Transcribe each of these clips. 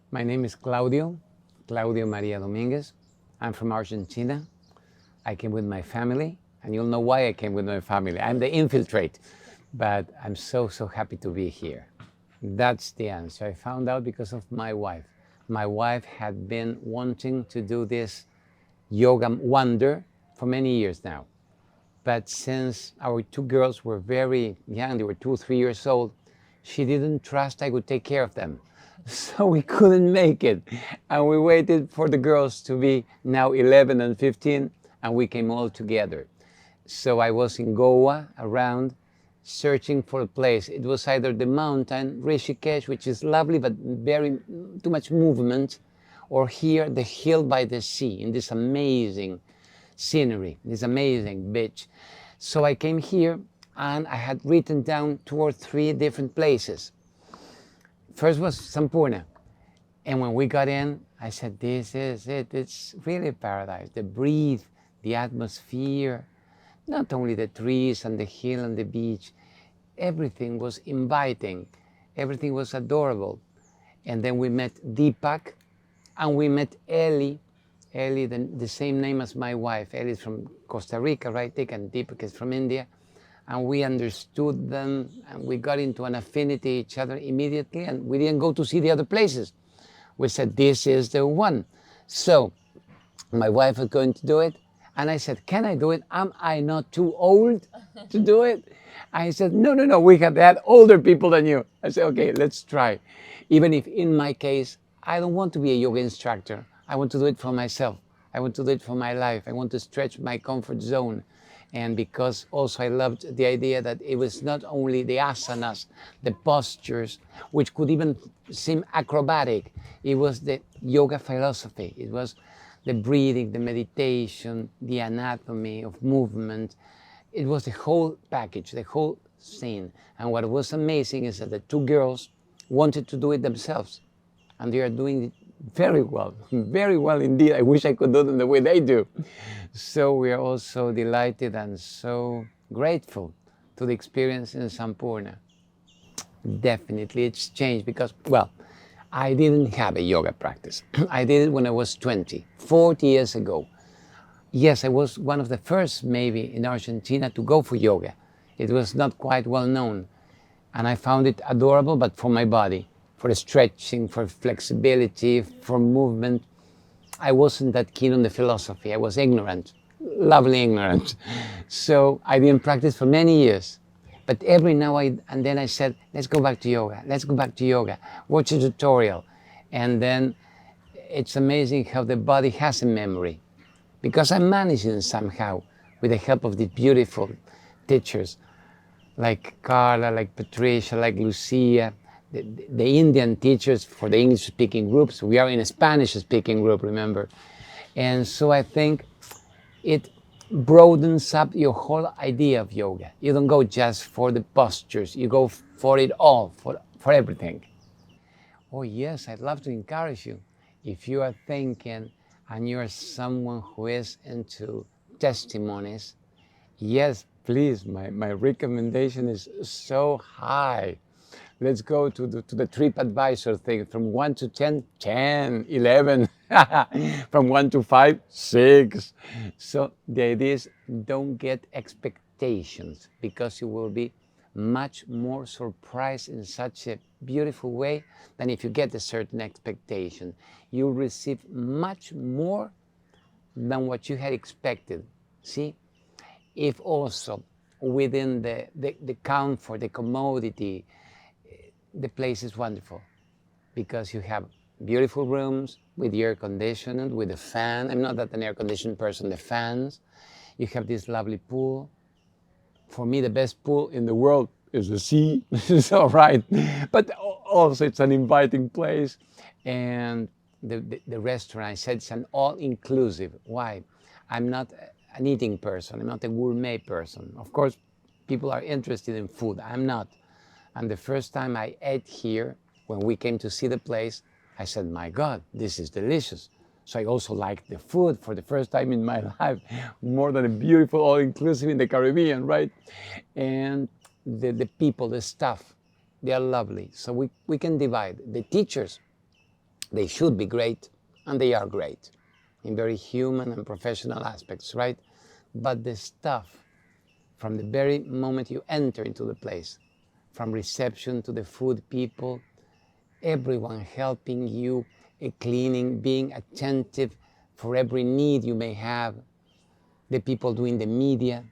My name is Claudio Maria Dominguez. I'm from Argentina. I came with my family, and you'll know why I came with my family. I'm the infiltrate, but I'm so happy to be here. That's the answer. I found out because of my wife. My wife had been wanting to do this yoga wonder for many years now. But since our two girls were very young, they were 2 or 3 years old, she didn't trust I would take care of them. So we couldn't make it. And we waited for the girls to be now 11 and 15, and we came all together. So I was in Goa around searching for a place. It was either the mountain, Rishikesh, which is lovely, but very too much movement, or here, the hill by the sea, in this amazing scenery, this amazing beach. So I came here and I had written down 2 or 3 different places. First was Sampoorna. And when we got in, I said, this is it. It's really paradise. The breeze, the atmosphere, not only the trees and the hill and the beach, everything was inviting. Everything was adorable. And then we met Deepak and we met Ellie. Ellie, the same name as my wife. Ellie is from Costa Rica, right? And Deepak is from India. And we understood them, and we got into an affinity each other immediately, and we didn't go to see the other places. We said, this is the one. So my wife was going to do it, and I said, can I do it? Am I not too old to do it? I said, no, we have had older people than you. I said, okay, let's try. Even if in my case, I don't want to be a yoga instructor. I want to do it for myself. I want to do it for my life. I want to stretch my comfort zone. And because also I loved the idea that it was not only the asanas, the postures, which could even seem acrobatic. It was the yoga philosophy. It was the breathing, the meditation, the anatomy of movement. It was the whole package, the whole scene. And what was amazing is that the 2 girls wanted to do it themselves. And they are doing it very well indeed. I wish I could do them the way they do. So we are also delighted and so grateful to the experience in Sampoorna. Definitely it's changed because, well, I didn't have a yoga practice. I did it when I was 20, 40 years ago. Yes, I was one of the first maybe in Argentina to go for yoga. It was not quite well known. And I found it adorable, but for my body, for stretching, for flexibility, for movement. I wasn't that keen on the philosophy. I was ignorant, lovely ignorant. So I didn't practice for many years. But every now and then I said, let's go back to yoga. Let's go back to yoga. Watch a tutorial. And then it's amazing how the body has a memory. Because I'm managing somehow with the help of these beautiful teachers like Carla, like Patricia, like Lucia, the Indian teachers for the English-speaking groups. We are in a Spanish-speaking group, remember? And so I think it broadens up your whole idea of yoga. You don't go just for the postures. You go for it all, for everything. Oh yes, I'd love to encourage you. If you are thinking and you're someone who is into testimonies, yes, please, my recommendation is so high. Let's go to the TripAdvisor thing. From 1 to 10, 10, 11. From 1 to 5, 6. So the idea is don't get expectations because you will be much more surprised in such a beautiful way than if you get a certain expectation. You'll receive much more than what you had expected. See? If also within the comfort, the commodity, the place is wonderful because you have beautiful rooms with air conditioning, with a fan. I'm not that an air conditioned person, the fans. You have this lovely pool. For me, the best pool in the world is the sea. So right, but also it's an inviting place. And the restaurant, I said it's an all-inclusive. Why? I'm not an eating person. I'm not a gourmet person. Of course, people are interested in food. I'm not. And the first time I ate here, when we came to see the place, I said, my God, this is delicious. So I also liked the food for the first time in my life, more than a beautiful all-inclusive in the Caribbean, right? And the people, the staff, they are lovely. So we can divide. The teachers They should be great, and they are great in very human and professional aspects, right? But the stuff, from the very moment you enter into the place, from reception to the food people, everyone helping you, cleaning, being attentive for every need you may have, the people doing the media,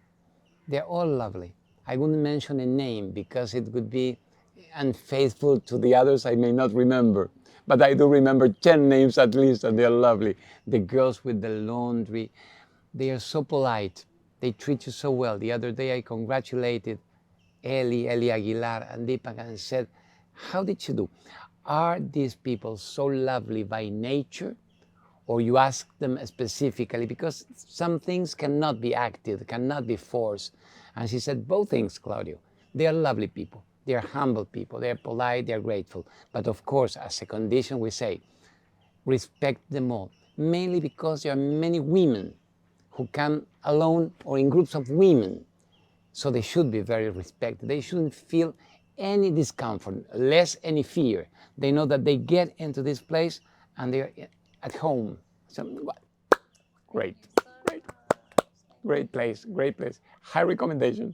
they're all lovely. I wouldn't mention a name because it would be unfaithful to the others I may not remember. But I do remember 10 names at least, and they're lovely. The girls with the laundry, they are so polite. They treat you so well. The other day I congratulated Eli Aguilar and Deepak and said, how did you do? Are these people so lovely by nature? Or you ask them specifically? Because some things cannot be acted, cannot be forced. And she said, both things, Claudio. They are lovely people. They are humble people. They are polite. They are grateful. But of course, as a condition, we say, respect them all. Mainly because there are many women who come alone or in groups of women. So they should be very respected. They shouldn't feel any discomfort, less any fear. They know that they get into this place and they're at home. So, great, great, great place, great place. High recommendation.